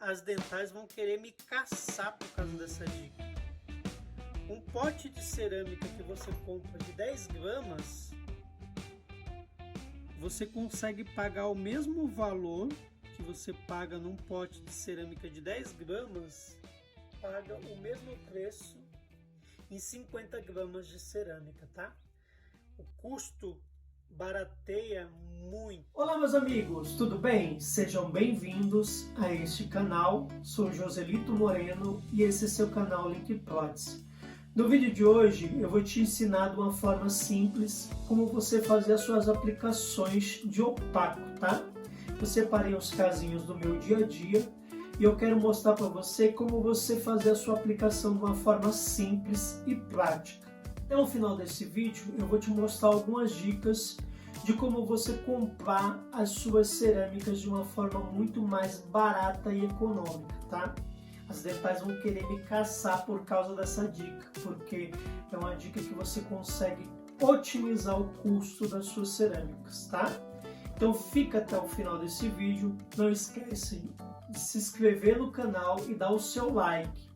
as dentais vão querer me caçar por causa dessa dica. Um pote de cerâmica que você compra de 10 gramas, você consegue pagar o mesmo valor que você paga num pote de cerâmica de 10 gramas, paga o mesmo preço em 50 gramas de cerâmica, tá? O custo barateia muito. Olá meus amigos, tudo bem? Sejam bem-vindos a este canal. Sou Joselito Moreno e esse é seu canal Link Prótese. No vídeo de hoje eu vou te ensinar de uma forma simples como você fazer as suas aplicações de opaco, tá? Eu separei os casinhos do meu dia a dia e eu quero mostrar para você como você fazer a sua aplicação de uma forma simples e prática. Até o final desse vídeo eu vou te mostrar algumas dicas de como você comprar as suas cerâmicas de uma forma muito mais barata e econômica, tá? As dentais vão querer me caçar por causa dessa dica, porque é uma dica que você consegue otimizar o custo das suas cerâmicas, tá? Então fica até o final desse vídeo, não esquece de se inscrever no canal e dar o seu like.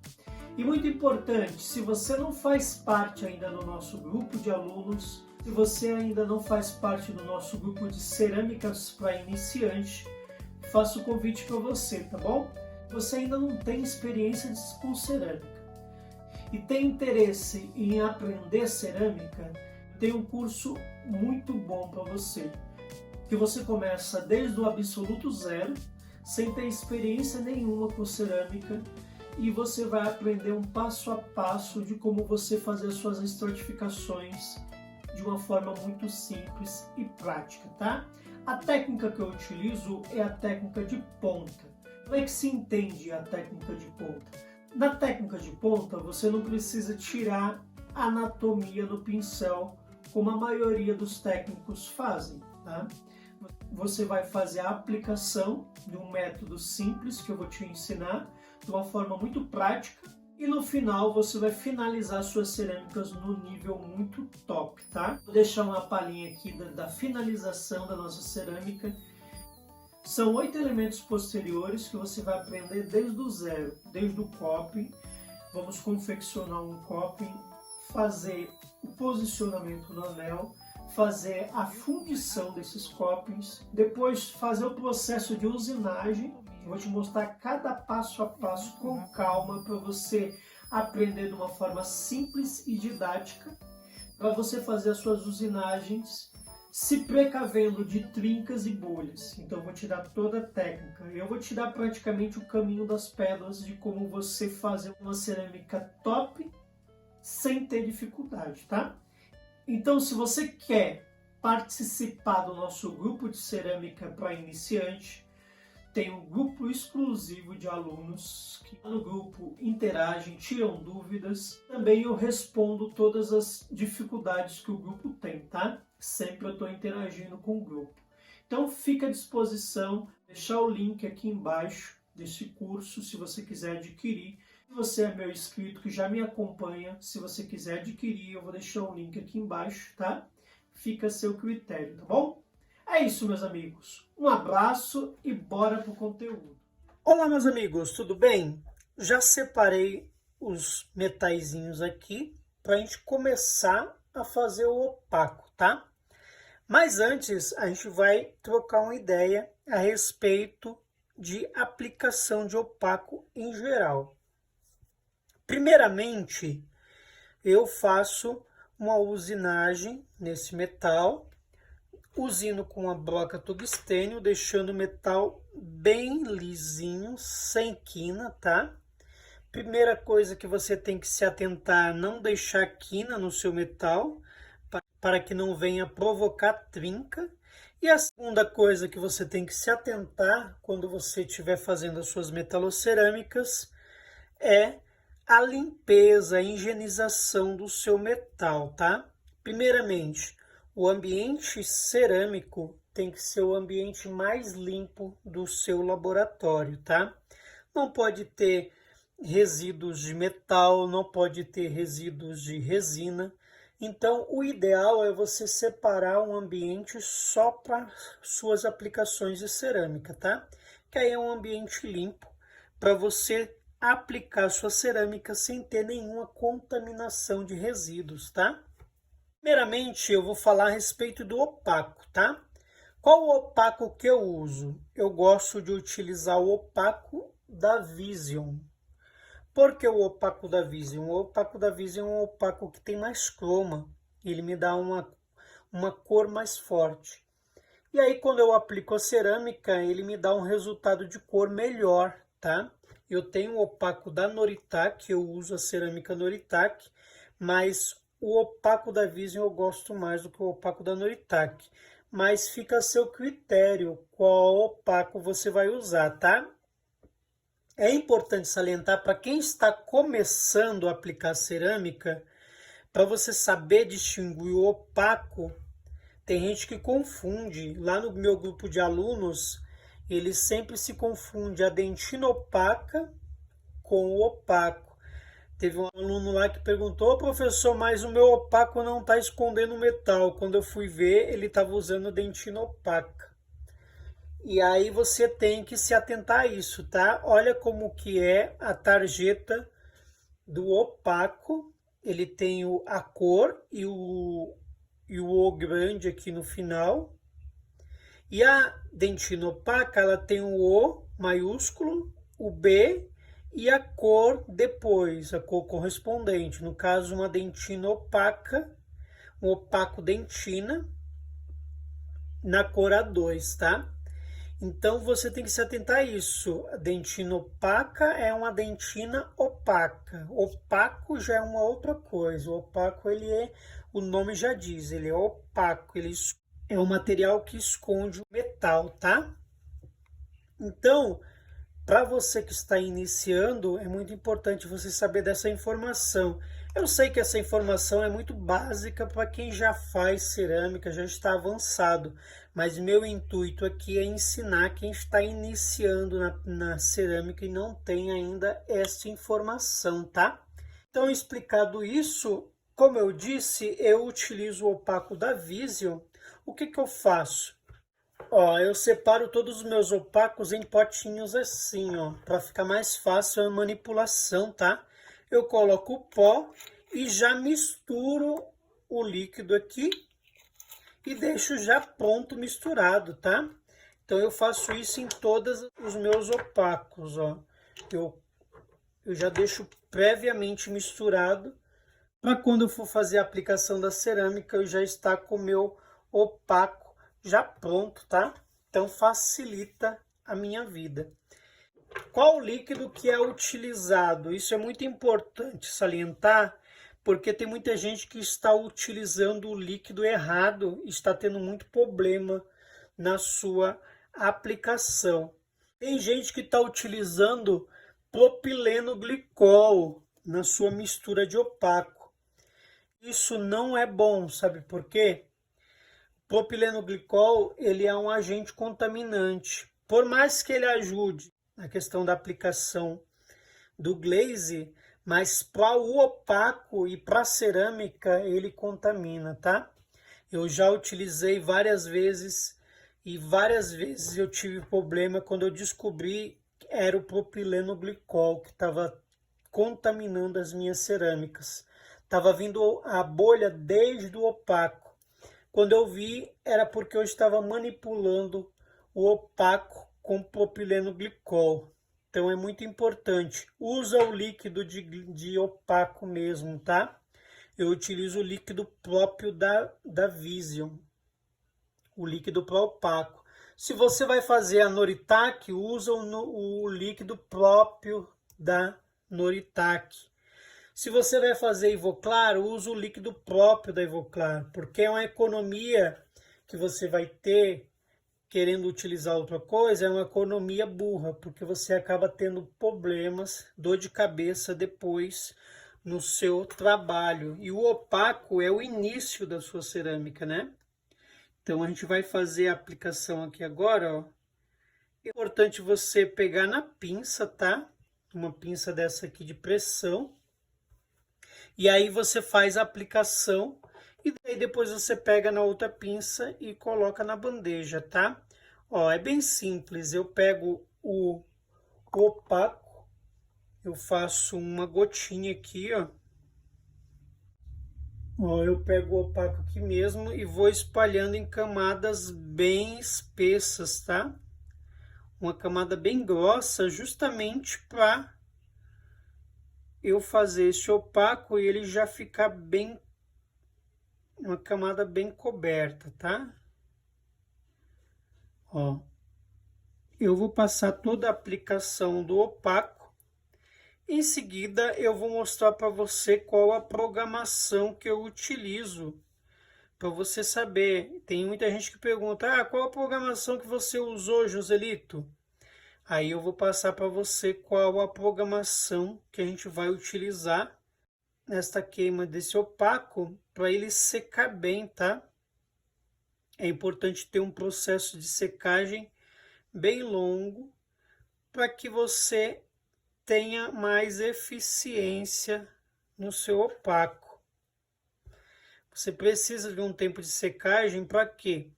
E muito importante, se você não faz parte ainda do nosso grupo de alunos, se você ainda não faz parte do nosso grupo de cerâmicas para iniciante, faço o convite para você, tá bom? Você ainda não tem experiência com cerâmica e tem interesse em aprender cerâmica, tem um curso muito bom para você, que você começa desde o absoluto zero, sem ter experiência nenhuma com cerâmica, e você vai aprender um passo a passo de como você fazer as suas estratificações de uma forma muito simples e prática, tá? A técnica que eu utilizo é a técnica de ponta. Como é que se entende a técnica de ponta? Na técnica de ponta, você não precisa tirar a anatomia do pincel, como a maioria dos técnicos fazem, tá? Você vai fazer a aplicação de um método simples que eu vou te ensinar, de uma forma muito prática, e no final você vai finalizar suas cerâmicas no nível muito top, tá? Vou deixar uma palhinha aqui da finalização da nossa cerâmica. São 8 elementos posteriores que você vai aprender desde o zero, desde o coping. Vamos confeccionar um coping, fazer o posicionamento do anel, fazer a fundição desses copings, depois fazer o processo de usinagem. Eu vou te mostrar cada passo a passo com calma para você aprender de uma forma simples e didática, para você fazer as suas usinagens se precavendo de trincas e bolhas. Então eu vou te dar toda a técnica. Eu vou te dar praticamente o caminho das pedras de como você fazer uma cerâmica top sem ter dificuldade, tá? Então, se você quer participar do nosso grupo de cerâmica para iniciante, tem um grupo exclusivo de alunos que no grupo interagem, tiram dúvidas. Também eu respondo todas as dificuldades que o grupo tem, tá? Sempre eu estou interagindo com o grupo. Então fica à disposição, deixar o link aqui embaixo desse curso, se você quiser adquirir. Se você é meu inscrito que já me acompanha, se você quiser adquirir, eu vou deixar o link aqui embaixo, tá? Fica a seu critério, tá bom? É isso, meus amigos. Um abraço e bora pro conteúdo. Olá, meus amigos, tudo bem? Já separei os metaizinhos aqui para a gente começar a fazer o opaco, tá? Mas antes, a gente vai trocar uma ideia a respeito de aplicação de opaco em geral. Primeiramente, eu faço uma usinagem nesse metal, usino com uma broca tungstênio, deixando o metal bem lisinho, sem quina, tá? Primeira coisa que você tem que se atentar, não deixar quina no seu metal, para que não venha provocar trinca. E a segunda coisa que você tem que se atentar quando você estiver fazendo as suas metalocerâmicas é a limpeza, a higienização do seu metal, tá? Primeiramente, o ambiente cerâmico tem que ser o ambiente mais limpo do seu laboratório, tá? Não pode ter resíduos de metal, não pode ter resíduos de resina. Então, o ideal é você separar um ambiente só para suas aplicações de cerâmica, tá? Que aí é um ambiente limpo, para você aplicar sua cerâmica sem ter nenhuma contaminação de resíduos, tá? Primeiramente, eu vou falar a respeito do opaco, tá? Qual o opaco que eu uso? Eu gosto de utilizar o opaco da Vision. Por que o opaco da Vision? O opaco da Vision é um opaco que tem mais croma. Ele me dá uma cor mais forte. E aí, quando eu aplico a cerâmica, ele me dá um resultado de cor melhor, tá? Eu tenho o opaco da Noritake, eu uso a cerâmica Noritake, mas o opaco da Vision eu gosto mais do que o opaco da Noritake. Mas fica a seu critério qual opaco você vai usar, tá? É importante salientar para quem está começando a aplicar cerâmica, para você saber distinguir o opaco. Tem gente que confunde. Lá no meu grupo de alunos, eles sempre se confundem a dentina opaca com o opaco. Teve um aluno lá que perguntou: professor, mas o meu opaco não está escondendo metal. Quando eu fui ver, ele estava usando dentina opaca. E aí você tem que se atentar a isso, tá? Olha como que é a tarjeta do opaco. Ele tem a cor e o O grande aqui no final. E a dentina opaca, ela tem o O maiúsculo, o B e a cor depois, a cor correspondente. No caso, uma dentina opaca, um opaco dentina, na cor A2, tá? Então, você tem que se atentar a isso. A dentina opaca é uma dentina opaca. Opaco já é uma outra coisa. O opaco, ele é, o nome já diz, ele é opaco. Ele é um material que esconde o metal, tá? Então, para você que está iniciando, é muito importante você saber dessa informação. Eu sei que essa informação é muito básica para quem já faz cerâmica, já está avançado, mas meu intuito aqui é ensinar quem está iniciando na cerâmica e não tem ainda essa informação, tá? Então, explicado isso, como eu disse, eu utilizo o opaco da Vision. O que eu faço? Ó, eu separo todos os meus opacos em potinhos assim, ó, para ficar mais fácil a manipulação, tá? Eu coloco o pó e já misturo o líquido aqui e deixo já pronto misturado, tá? Então eu faço isso em todos os meus opacos, ó. Eu já deixo previamente misturado para quando eu for fazer a aplicação da cerâmica eu já estar com o meu opaco já pronto, tá? Então facilita a minha vida. Qual o líquido que é utilizado? Isso é muito importante salientar, porque tem muita gente que está utilizando o líquido errado e está tendo muito problema na sua aplicação. Tem gente que está utilizando propileno glicol na sua mistura de opaco. Isso não é bom, sabe por quê? Propileno glicol, ele é um agente contaminante. Por mais que ele ajude na questão da aplicação do glaze, mas para o opaco e para a cerâmica ele contamina, tá? Eu já utilizei várias vezes e várias vezes eu tive problema quando eu descobri que era o propileno glicol que estava contaminando as minhas cerâmicas. Estava vindo a bolha desde o opaco. Quando eu vi, era porque eu estava manipulando o opaco com propileno glicol. Então é muito importante. Usa o líquido de opaco mesmo, tá? Eu utilizo o líquido próprio da Vision. O líquido para opaco. Se você vai fazer a Noritake, usa o líquido próprio da Noritake. Se você vai fazer Ivoclar, usa o líquido próprio da Ivoclar, porque é uma economia que você vai ter querendo utilizar outra coisa, é uma economia burra, porque você acaba tendo problemas, dor de cabeça depois no seu trabalho. E o opaco é o início da sua cerâmica, né? Então a gente vai fazer a aplicação aqui agora, ó. É importante você pegar na pinça, tá? Uma pinça dessa aqui de pressão. E aí você faz a aplicação e daí depois você pega na outra pinça e coloca na bandeja, tá? Ó, é bem simples. Eu pego o opaco eu faço uma gotinha aqui, ó. Ó, eu pego o opaco aqui mesmo e vou espalhando em camadas bem espessas, tá? Uma camada bem grossa, justamente para eu fazer esse opaco e ele já ficar bem, uma camada bem coberta, tá? Ó, eu vou passar toda a aplicação do opaco. Em seguida, eu vou mostrar para você qual a programação que eu utilizo para você saber. Tem muita gente que pergunta: qual a programação que você usou, Joselito? Aí eu vou passar para você qual a programação que a gente vai utilizar nesta queima desse opaco para ele secar bem, tá? É importante ter um processo de secagem bem longo para que você tenha mais eficiência no seu opaco. Você precisa de um tempo de secagem para quê?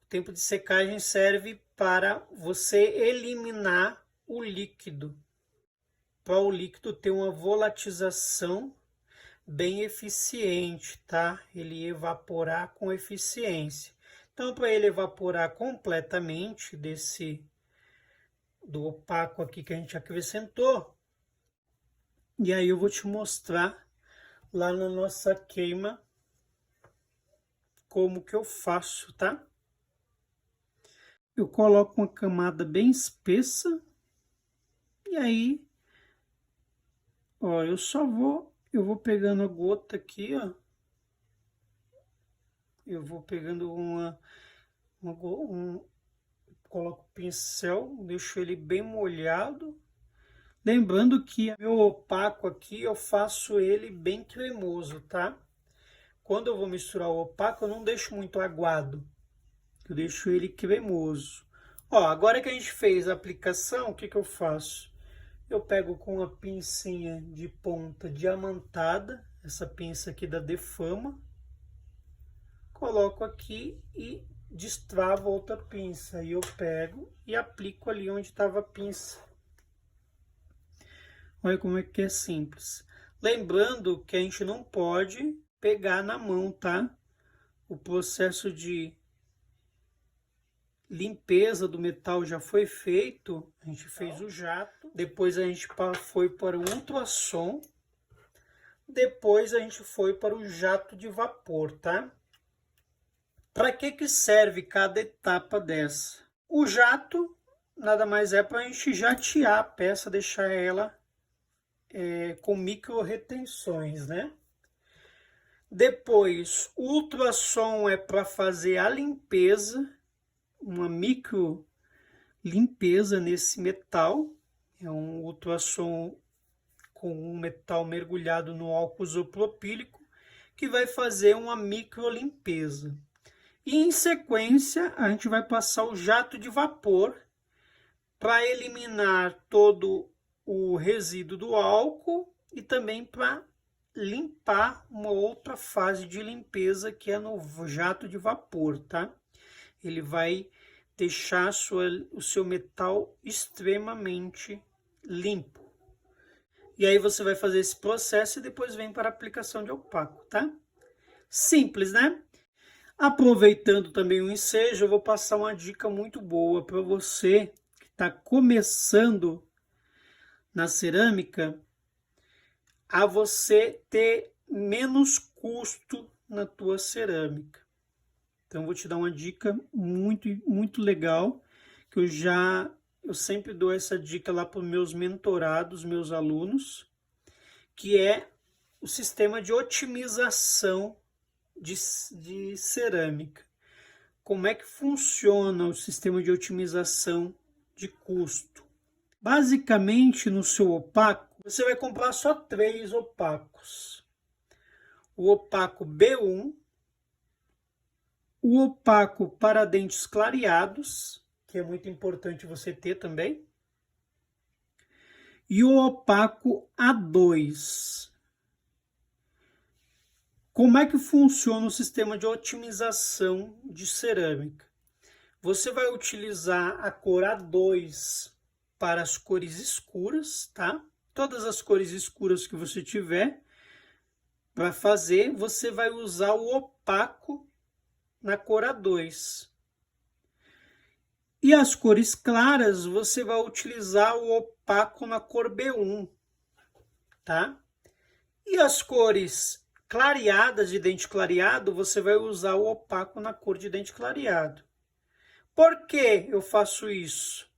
O tempo de secagem serve para você eliminar o líquido, para o líquido ter uma volatização bem eficiente, tá? Ele evaporar com eficiência. Então, para ele evaporar completamente do opaco aqui que a gente acrescentou, e aí eu vou te mostrar lá na nossa queima como que eu faço, tá? Eu coloco uma camada bem espessa e aí, ó, eu vou pegando a gota aqui, ó. Eu vou pegando coloco o pincel, deixo ele bem molhado. Lembrando que meu opaco aqui eu faço ele bem cremoso, tá? Quando eu vou misturar o opaco, eu não deixo muito aguado. Eu deixo ele cremoso. Ó, agora que a gente fez a aplicação, o que que eu faço? Eu pego com uma pincinha de ponta diamantada, essa pinça aqui da Defama, coloco aqui e destravo outra pinça. Aí eu pego e aplico ali onde estava a pinça. Olha como é que é simples. Lembrando que a gente não pode pegar na mão, tá? O processo de limpeza do metal já foi feito. A gente fez o jato. Depois a gente foi para o ultrassom. Depois a gente foi para o jato de vapor, tá? Para que serve cada etapa dessa? O jato nada mais é para a gente jatear a peça, deixar ela com micro retenções, né? Depois, o ultrassom é para fazer a limpeza, uma micro limpeza nesse metal. É um ultrassom com um metal mergulhado no álcool isopropílico que vai fazer uma micro limpeza. E em sequência, a gente vai passar o jato de vapor para eliminar todo o resíduo do álcool e também para limpar uma outra fase de limpeza que é no jato de vapor, tá? Ele vai deixar o seu metal extremamente limpo. E aí você vai fazer esse processo e depois vem para a aplicação de opaco, tá? Simples, né? Aproveitando também o ensejo, eu vou passar uma dica muito boa para você que está começando na cerâmica, a você ter menos custo na tua cerâmica. Então, eu vou te dar uma dica muito legal, que eu sempre dou essa dica lá para os meus mentorados, meus alunos, que é o sistema de otimização de cerâmica. Como é que funciona o sistema de otimização de custo? Basicamente, no seu opaco, você vai comprar só 3 opacos. O opaco B1, o opaco para dentes clareados, que é muito importante você ter também, e o opaco A2. Como é que funciona o sistema de otimização de cerâmica? Você vai utilizar a cor A2 para as cores escuras, tá? Todas as cores escuras que você tiver para fazer, você vai usar o opaco na cor A2. E as cores claras, você vai utilizar o opaco na cor B1, tá? E as cores clareadas de dente clareado, você vai usar o opaco na cor de dente clareado. Por que eu faço isso?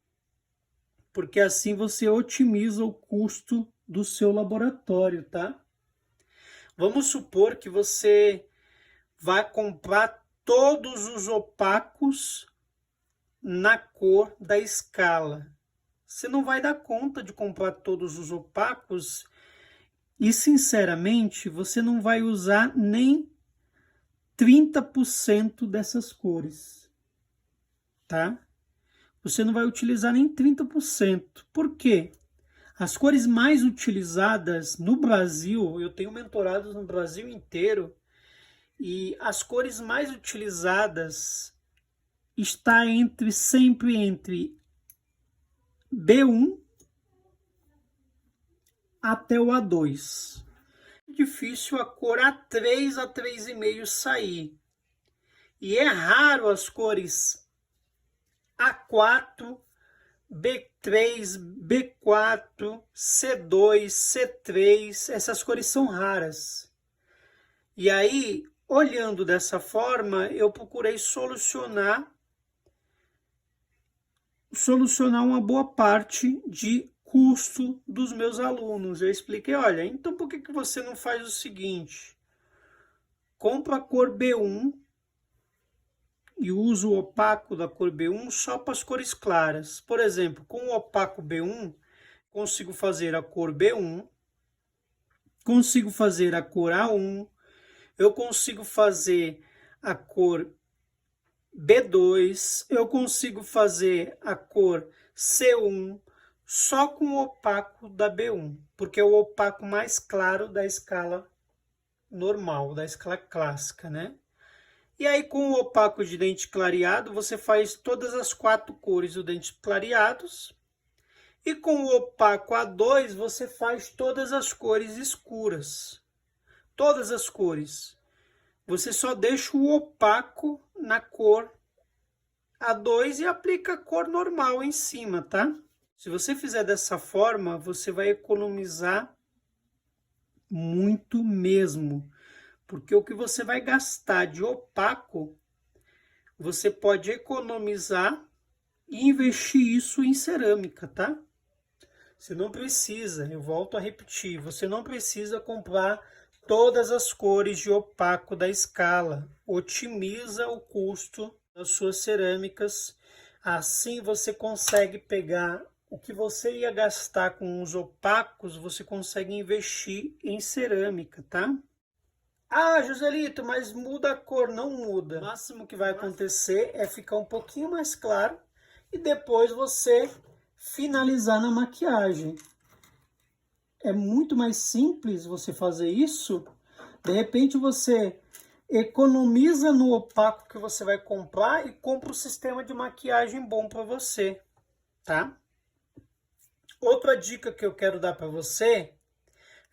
Porque assim você otimiza o custo do seu laboratório, tá? Vamos supor que você vai comprar todos os opacos na cor da escala. Você não vai dar conta de comprar todos os opacos e, sinceramente, você não vai usar nem 30% dessas cores, tá? Você não vai utilizar nem 30%. Por quê? As cores mais utilizadas no Brasil, eu tenho mentorados no Brasil inteiro, e as cores mais utilizadas está sempre entre B1 até o A2. É difícil a cor A3, A3,5 sair. E é raro as cores A4, B3, B4, C2, C3, essas cores são raras. E aí, olhando dessa forma, eu procurei solucionar uma boa parte de custo dos meus alunos. Eu expliquei, olha, então por que você não faz o seguinte? Compra a cor B1 e usa o opaco da cor B1 só para as cores claras. Por exemplo, com o opaco B1, consigo fazer a cor B1, consigo fazer a cor A1, eu consigo fazer a cor B2, eu consigo fazer a cor C1 só com o opaco da B1, porque é o opaco mais claro da escala normal, da escala clássica, né? E aí com o opaco de dente clareado, você faz todas as 4 cores do dente clareados, e com o opaco A2, você faz todas as cores escuras, todas as cores. Você só deixa o opaco na cor A2 e aplica a cor normal em cima, tá? Se você fizer dessa forma, você vai economizar muito mesmo. Porque o que você vai gastar de opaco, você pode economizar e investir isso em cerâmica, tá? Você não precisa, eu volto a repetir, você não precisa comprar todas as cores de opaco da escala. Otimiza o custo das suas cerâmicas. Assim você consegue pegar o que você ia gastar com os opacos, você consegue investir em cerâmica, tá? Ah, Joselito, mas muda a cor. Não muda. O máximo que vai acontecer é ficar um pouquinho mais claro e depois você finalizar na maquiagem. É muito mais simples você fazer isso. De repente você economiza no opaco que você vai comprar e compra um sistema de maquiagem bom para você, tá? Outra dica que eu quero dar para você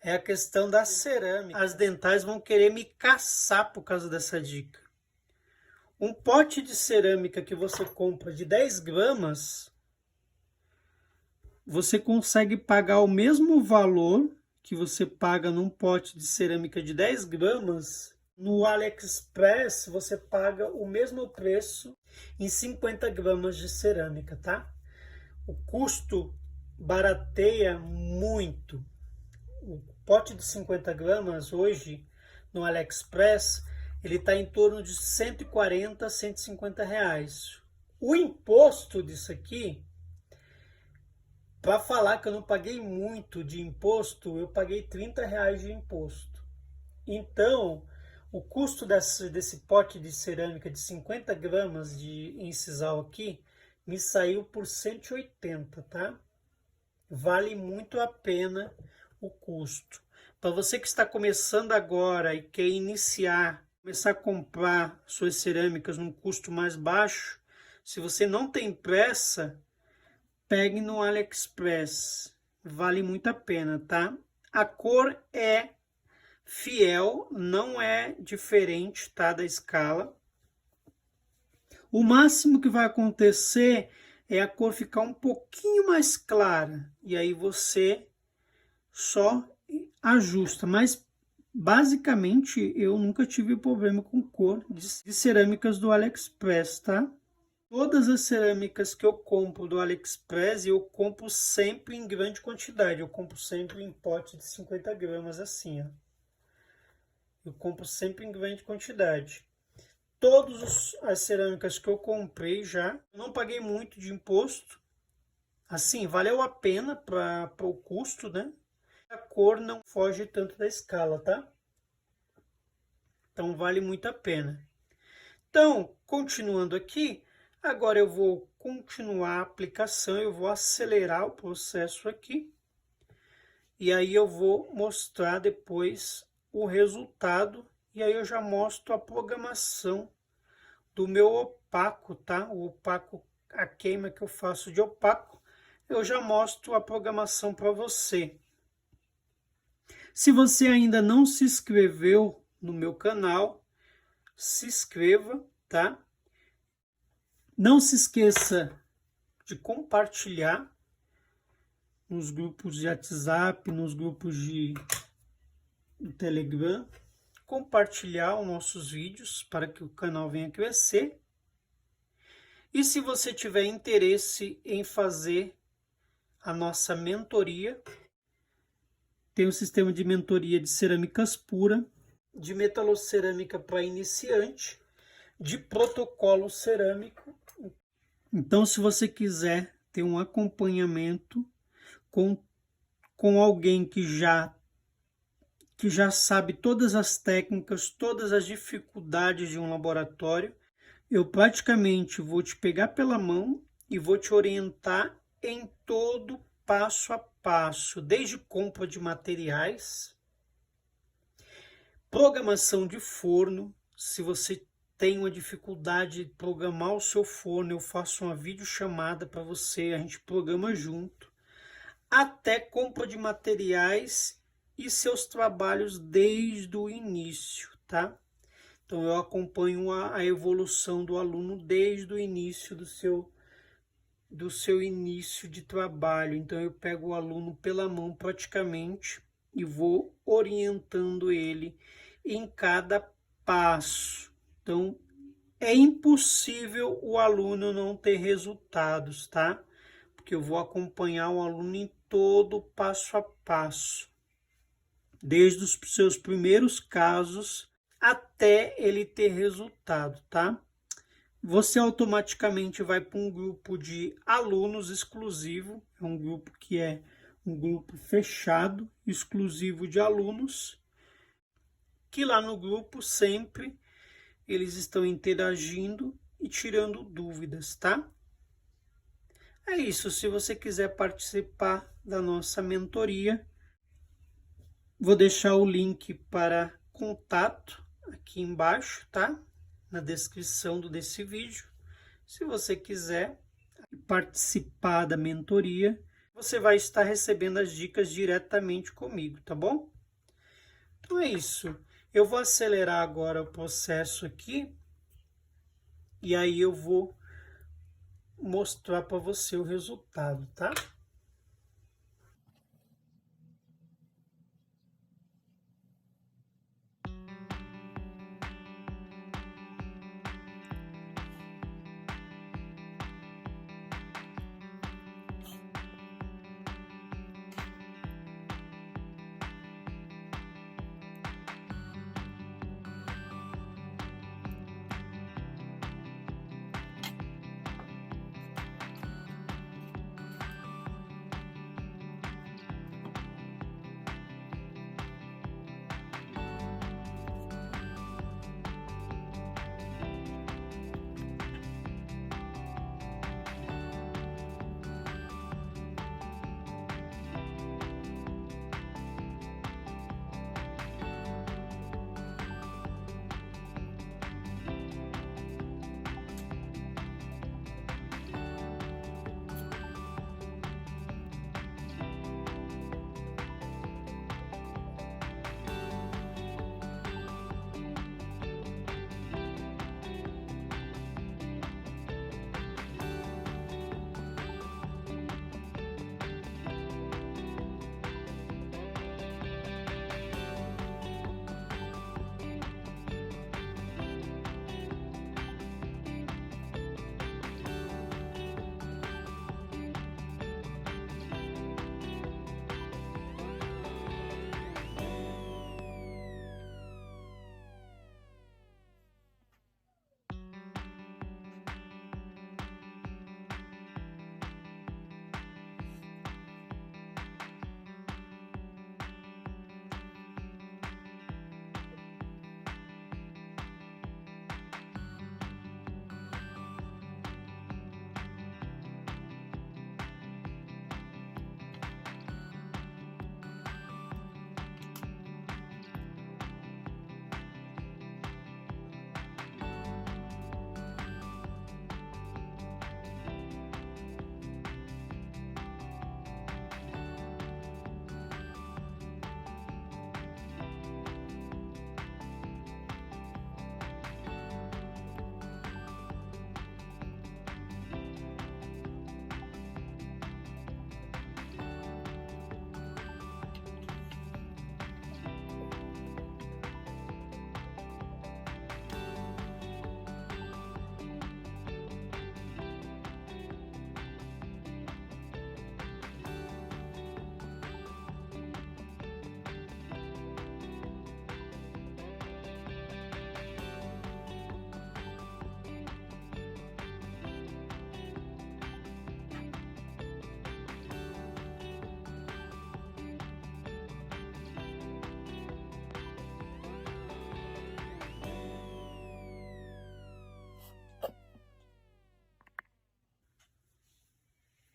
é a questão da cerâmica. As dentais vão querer me caçar por causa dessa dica. Um pote de cerâmica que você compra de 10 gramas, você consegue pagar o mesmo valor que você paga num pote de cerâmica de 10 gramas. No AliExpress, você paga o mesmo preço em 50 gramas de cerâmica, tá? O custo barateia muito. O pote de 50 gramas hoje no AliExpress, ele está em torno de 140 a 150 reais. O imposto disso aqui, para falar que eu não paguei muito de imposto, eu paguei 30 reais de imposto. Então, o custo desse pote de cerâmica de 50 gramas de incisal aqui, me saiu por 180, tá? Vale muito a pena o custo. Para você que está começando agora e quer começar a comprar suas cerâmicas num custo mais baixo, se você não tem pressa, pegue no AliExpress. Vale muito a pena, tá? A cor é fiel, não é diferente, tá, da escala. O máximo que vai acontecer é a cor ficar um pouquinho mais clara. E aí você só ajusta. Mas basicamente eu nunca tive problema com cor de cerâmicas do AliExpress, tá? Todas as cerâmicas que eu compro do AliExpress, eu compro sempre em grande quantidade. Eu compro sempre em pote de 50 gramas assim, ó. Eu compro sempre em grande quantidade. Todas as cerâmicas que eu comprei já, não paguei muito de imposto. Assim, valeu a pena para o custo, né? A cor não foge tanto da escala, tá? Então vale muito a pena. Então, continuando aqui, agora eu vou continuar a aplicação, eu vou acelerar o processo aqui. E aí eu vou mostrar depois o resultado. E aí eu já mostro a programação do meu opaco, tá? O opaco, a queima que eu faço de opaco, eu já mostro a programação para você. Se você ainda não se inscreveu no meu canal, se inscreva, tá? Não se esqueça de compartilhar nos grupos de WhatsApp, nos grupos de Telegram, compartilhar os nossos vídeos para que o canal venha crescer. E se você tiver interesse em fazer a nossa mentoria, tem um sistema de mentoria de cerâmicas pura, de metalocerâmica para iniciante, de protocolo cerâmico. Então, se você quiser ter um acompanhamento com alguém que já sabe todas as técnicas, todas as dificuldades de um laboratório, eu praticamente vou te pegar pela mão e vou te orientar em todo passo a passo, desde compra de materiais, programação de forno. Se você tem uma dificuldade de programar o seu forno, eu faço uma videochamada para você, a gente programa junto, até compra de materiais e seus trabalhos desde o início, tá? Então eu acompanho a evolução do aluno desde o início do seu início de trabalho. Então eu pego o aluno pela mão praticamente e vou orientando ele em cada passo. Então é impossível o aluno não ter resultados, tá? Porque eu vou acompanhar o aluno em todo passo a passo, desde os seus primeiros casos até ele ter resultado, tá? Você automaticamente vai para um grupo de alunos exclusivo, é um grupo que é um grupo fechado, exclusivo de alunos, que lá no grupo sempre eles estão interagindo e tirando dúvidas, tá? É isso, se você quiser participar da nossa mentoria, vou deixar o link para contato aqui embaixo, tá? Na descrição desse vídeo. Se você quiser participar da mentoria, você vai estar recebendo as dicas diretamente comigo, tá bom? Então é isso. Eu vou acelerar agora o processo aqui e aí eu vou mostrar para você o resultado, tá?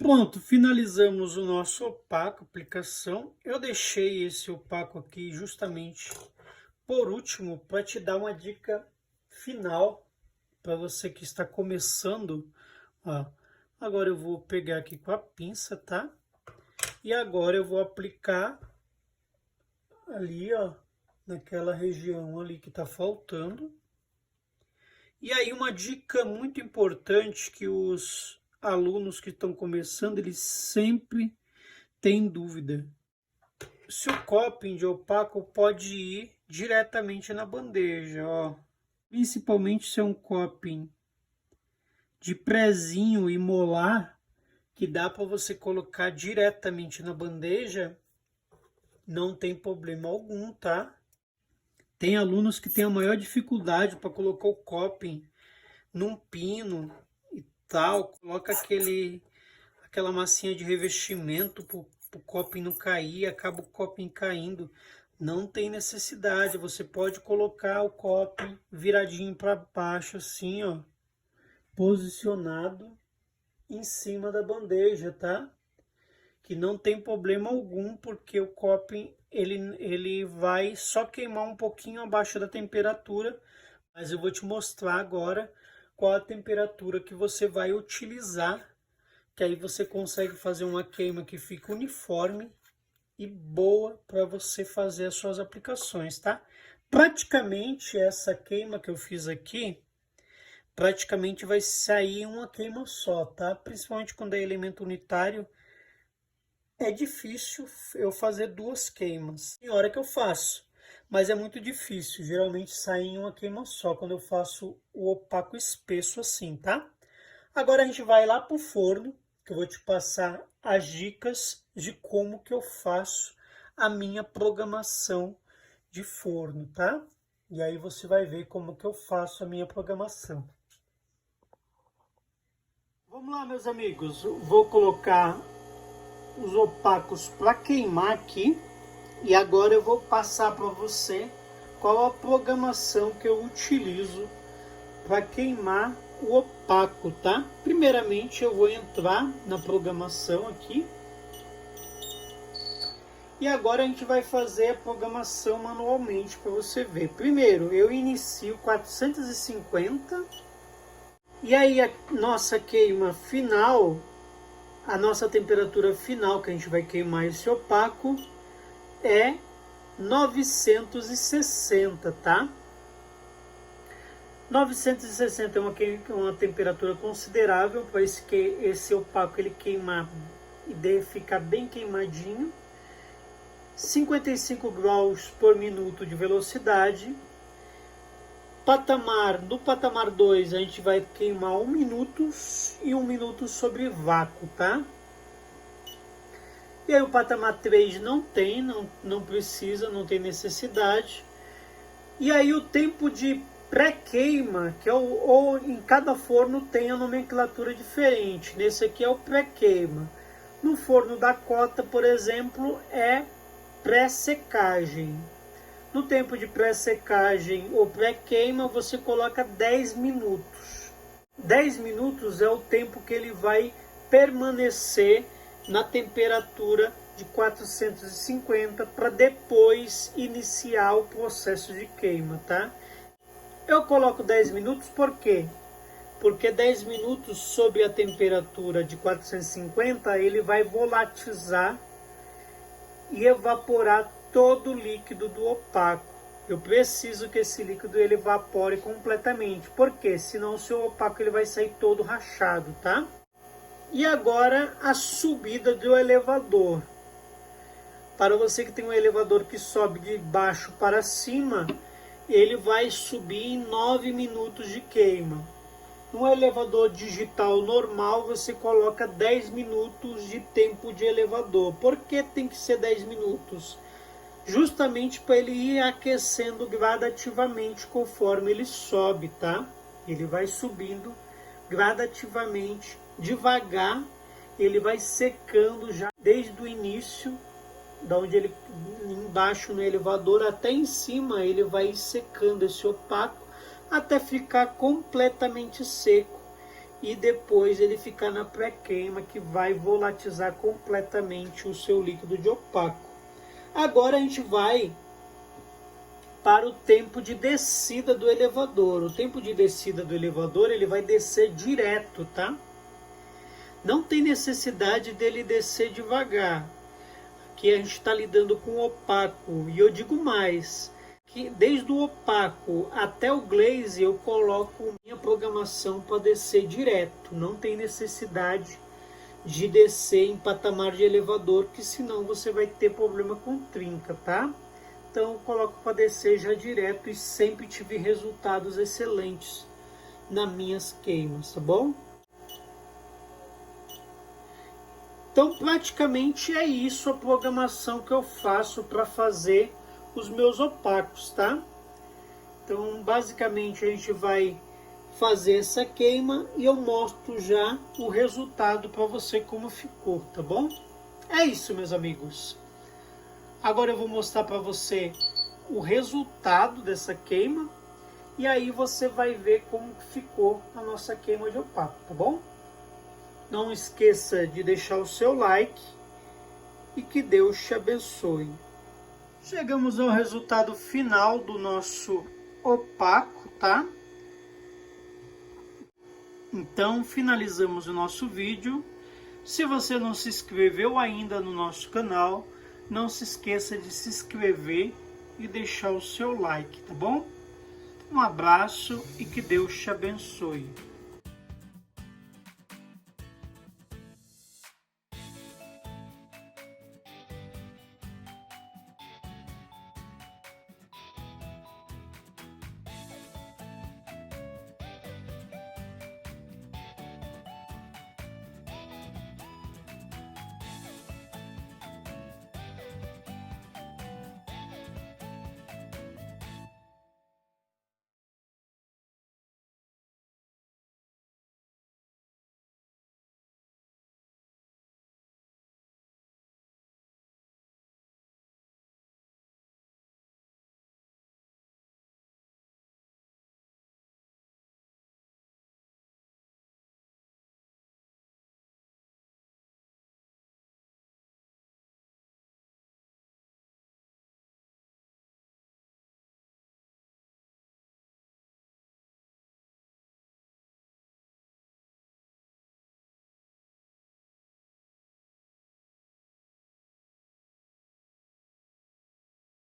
Pronto, finalizamos o nosso opaco aplicação. Eu deixei esse opaco aqui justamente por último para te dar uma dica final para você que está começando. Ó, agora eu vou pegar aqui com a pinça, tá? E agora eu vou aplicar ali, ó, naquela região ali que tá faltando. E aí uma dica muito importante que os alunos que estão começando, eles sempre têm dúvida. Se o coping de opaco pode ir diretamente na bandeja, ó. Principalmente se é um coping de prezinho e molar, que dá para você colocar diretamente na bandeja, não tem problema algum, tá? Tem alunos que têm a maior dificuldade para colocar o coping num pino e tal, coloca aquela massinha de revestimento para o coping não cair, acaba o coping caindo. Não tem necessidade, você pode colocar o coping viradinho para baixo assim, ó, posicionado em cima da bandeja, tá? Que não tem problema algum, porque o coping ele vai só queimar um pouquinho abaixo da temperatura, mas eu vou te mostrar agora qual a temperatura que você vai utilizar, que aí você consegue fazer uma queima que fica uniforme e boa para você fazer as suas aplicações, tá? Praticamente essa queima que eu fiz aqui, praticamente vai sair uma queima só, tá? Principalmente quando é elemento unitário, é difícil eu fazer duas queimas. Tem hora que eu faço, mas é muito difícil. Geralmente sai em uma queima só, quando eu faço o opaco espesso assim, tá? Agora a gente vai lá pro forno, que eu vou te passar as dicas de como que eu faço a minha programação de forno, tá? E aí você vai ver como que eu faço a minha programação. Vamos lá, meus amigos. Vou colocar os opacos para queimar aqui. E agora eu vou passar para você qual a programação que eu utilizo para queimar o opaco, tá? Primeiramente eu vou entrar na programação aqui. E agora a gente vai fazer a programação manualmente para você ver. Primeiro eu inicio 450. E aí a nossa queima final, a nossa temperatura final que a gente vai queimar esse opaco é 960, tá? 960 é uma temperatura considerável para esse opaco ele queimar e ficar bem queimadinho. 55 graus por minuto de velocidade. No patamar 2 a gente vai queimar 1 minuto e 1 minuto sobre vácuo, tá? E aí o patamar 3 não precisa, não tem necessidade. E aí o tempo de pré-queima, que é ou em cada forno tem a nomenclatura diferente. Nesse aqui é o pré-queima. No forno da cota, por exemplo, é pré-secagem. No tempo de pré-secagem ou pré-queima, você coloca 10 minutos. 10 minutos é o tempo que ele vai permanecer na temperatura de 450 para depois iniciar o processo de queima, tá? Eu coloco 10 minutos por quê? Porque 10 minutos sob a temperatura de 450, ele vai volatizar e evaporar todo o líquido do opaco. Eu preciso que esse líquido ele evapore completamente. Por quê? Senão o seu opaco ele vai sair todo rachado, tá? E agora a subida do elevador. Para você que tem um elevador que sobe de baixo para cima, ele vai subir em 9 minutos de queima. No elevador digital normal, você coloca 10 minutos de tempo de elevador. Por que tem que ser 10 minutos? Justamente para ele ir aquecendo gradativamente conforme ele sobe, tá? Ele vai subindo gradativamente, devagar, ele vai secando já desde o início, da onde ele embaixo no elevador até em cima, ele vai secando esse opaco até ficar completamente seco. e depois ele ficar na pré-queima, que vai volatizar completamente o seu líquido de opaco. Agora a gente vai para o tempo de descida do elevador. O tempo de descida do elevador, ele vai descer direto, tá? Não tem necessidade dele descer devagar. Aqui a gente está lidando com opaco. E eu digo mais, que desde o opaco até o glaze eu coloco minha programação para descer direto. Não tem necessidade de descer em patamar de elevador, que senão você vai ter problema com trinca, tá? Então eu coloco para descer já direto e sempre tive resultados excelentes nas minhas queimas, tá bom? Então praticamente é isso a programação que eu faço para fazer os meus opacos, tá? Então basicamente a gente vai fazer essa queima e eu mostro já o resultado para você como ficou, tá bom? É isso, meus amigos. Agora eu vou mostrar para você o resultado dessa queima e aí você vai ver como ficou a nossa queima de opaco, tá bom? Não esqueça de deixar o seu like e que Deus te abençoe. Chegamos ao resultado final do nosso opaco, tá? Então finalizamos o nosso vídeo. Se você não se inscreveu ainda no nosso canal, não se esqueça de se inscrever e deixar o seu like, tá bom? Um abraço e que Deus te abençoe.